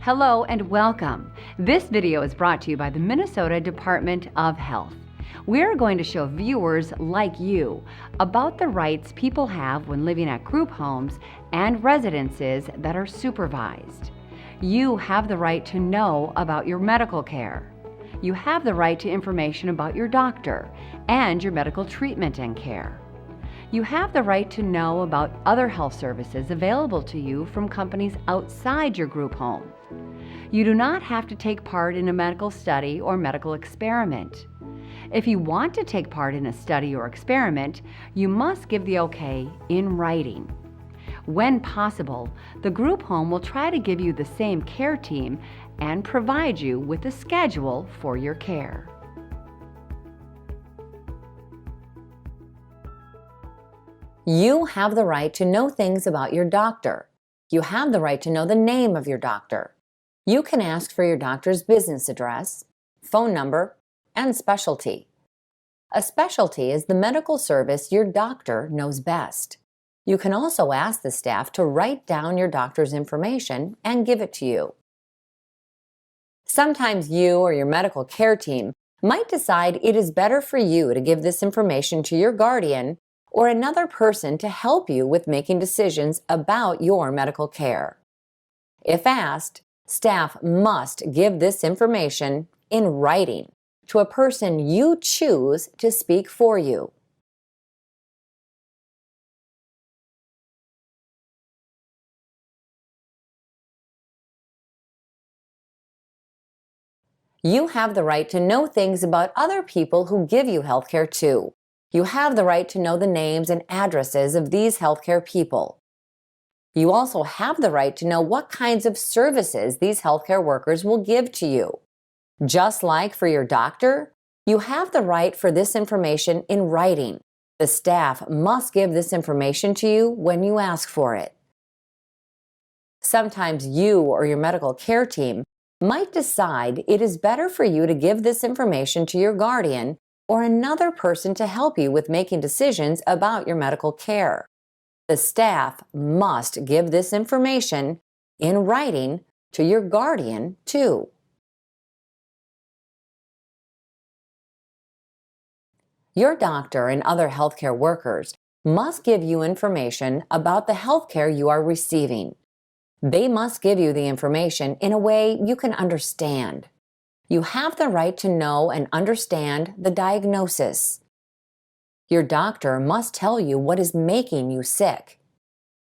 Hello and welcome. This video is brought to you by the Minnesota Department of Health. We're going to show viewers like you about the rights people have when living at group homes and residences that are supervised. You have the right to know about your medical care. You have the right to information about your doctor and your medical treatment and care. You have the right to know about other health services available to you from companies outside your group home. You do not have to take part in a medical study or medical experiment. If you want to take part in a study or experiment, you must give the okay in writing. When possible, the group home will try to give you the same care team and provide you with a schedule for your care. You have the right to know things about your doctor. You have the right to know the name of your doctor. You can ask for your doctor's business address, phone number, and specialty. A specialty is the medical service your doctor knows best. You can also ask the staff to write down your doctor's information and give it to you. Sometimes you or your medical care team might decide it is better for you to give this information to your guardian or another person to help you with making decisions about your medical care. If asked, staff must give this information in writing to a person you choose to speak for you. You have the right to know things about other people who give you healthcare too. You have the right to know the names and addresses of these healthcare people. You also have the right to know what kinds of services these healthcare workers will give to you. Just like for your doctor, you have the right for this information in writing. The staff must give this information to you when you ask for it. Sometimes you or your medical care team might decide it is better for you to give this information to your guardian or another person to help you with making decisions about your medical care. The staff must give this information in writing to your guardian too. Your doctor and other healthcare workers must give you information about the healthcare you are receiving. They must give you the information in a way you can understand. You have the right to know and understand the diagnosis. Your doctor must tell you what is making you sick.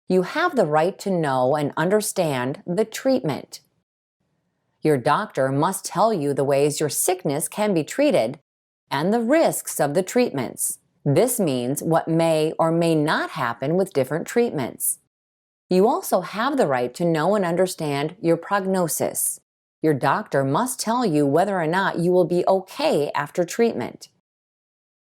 You have the right to know and understand the treatment. Your doctor must tell you the ways your sickness can be treated and the risks of the treatments. This means what may or may not happen with different treatments. You also have the right to know and understand your prognosis. Your doctor must tell you whether or not you will be okay after treatment.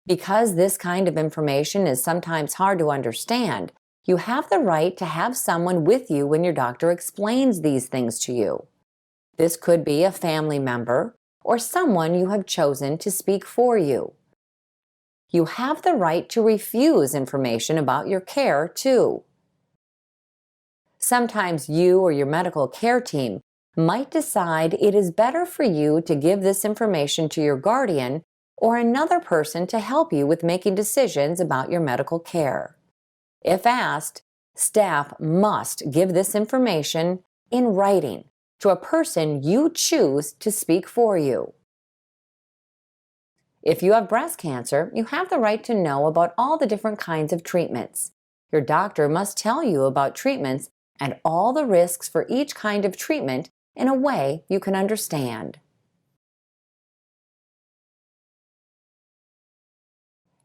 Because this kind of information is sometimes hard to understand, you have the right to have someone with you when your doctor explains these things to you. This could be a family member or someone you have chosen to speak for you. You have the right to refuse information about your care, too. Sometimes you or your medical care team might decide it is better for you to give this information to your guardian or another person to help you with making decisions about your medical care. If asked, staff must give this information in writing to a person you choose to speak for you. If you have breast cancer, you have the right to know about all the different kinds of treatments. Your doctor must tell you about treatments and all the risks for each kind of treatment in a way you can understand.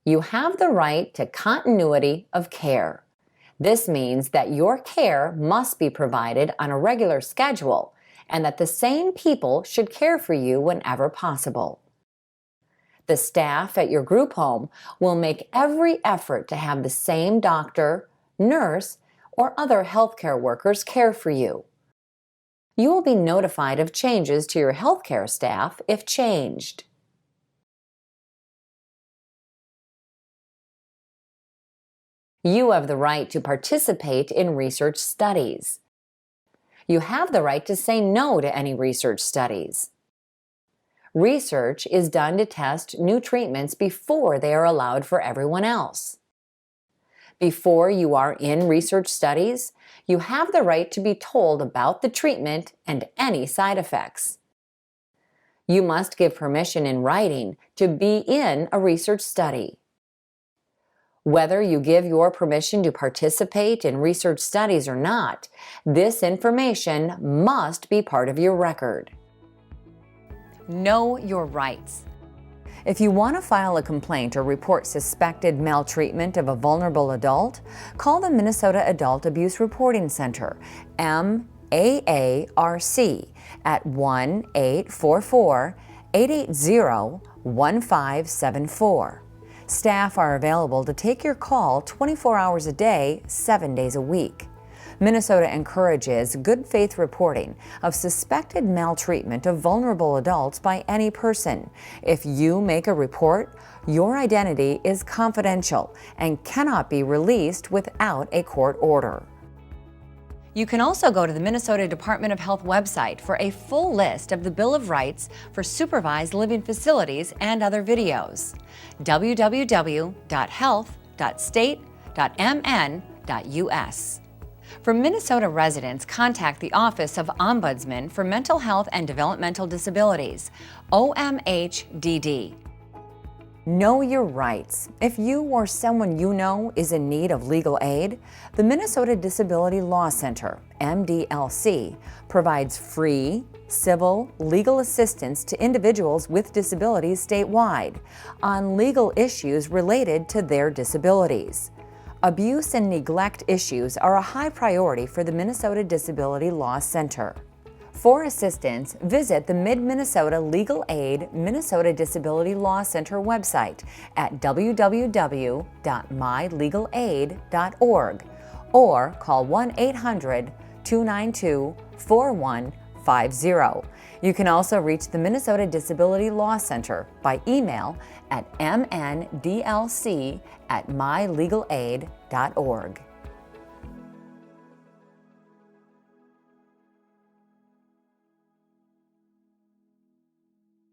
You have the right to continuity of care. This means that your care must be provided on a regular schedule and that the same people should care for you whenever possible. The staff at your group home will make every effort to have the same doctor, nurse, or other healthcare workers care for you. You will be notified of changes to your healthcare staff if changed. You have the right to participate in research studies. You have the right to say no to any research studies. Research is done to test new treatments before they are allowed for everyone else. Before you are in research studies, you have the right to be told about the treatment and any side effects. You must give permission in writing to be in a research study. Whether you give your permission to participate in research studies or not, this information must be part of your record. Know your rights. If you want to file a complaint or report suspected maltreatment of a vulnerable adult, call the Minnesota Adult Abuse Reporting Center, MAARC, at 1-844-880-1574. Staff are available to take your call 24 hours a day, 7 days a week. Minnesota encourages good faith reporting of suspected maltreatment of vulnerable adults by any person. If you make a report, your identity is confidential and cannot be released without a court order. You can also go to the Minnesota Department of Health website for a full list of the Bill of Rights for supervised living facilities and other videos. www.health.state.mn.us. For Minnesota residents, contact the Office of Ombudsman for Mental Health and Developmental Disabilities, OMHDD. Know your rights. If you or someone you know is in need of legal aid, the Minnesota Disability Law Center, MDLC, provides free, civil, legal assistance to individuals with disabilities statewide on legal issues related to their disabilities. Abuse and neglect issues are a high priority for the Minnesota Disability Law Center. For assistance, visit the Mid-Minnesota Legal Aid Minnesota Disability Law Center website at www.mylegalaid.org or call 1-800-292-4150. You can also reach the Minnesota Disability Law Center by email at mndlc@myglegalaid.org.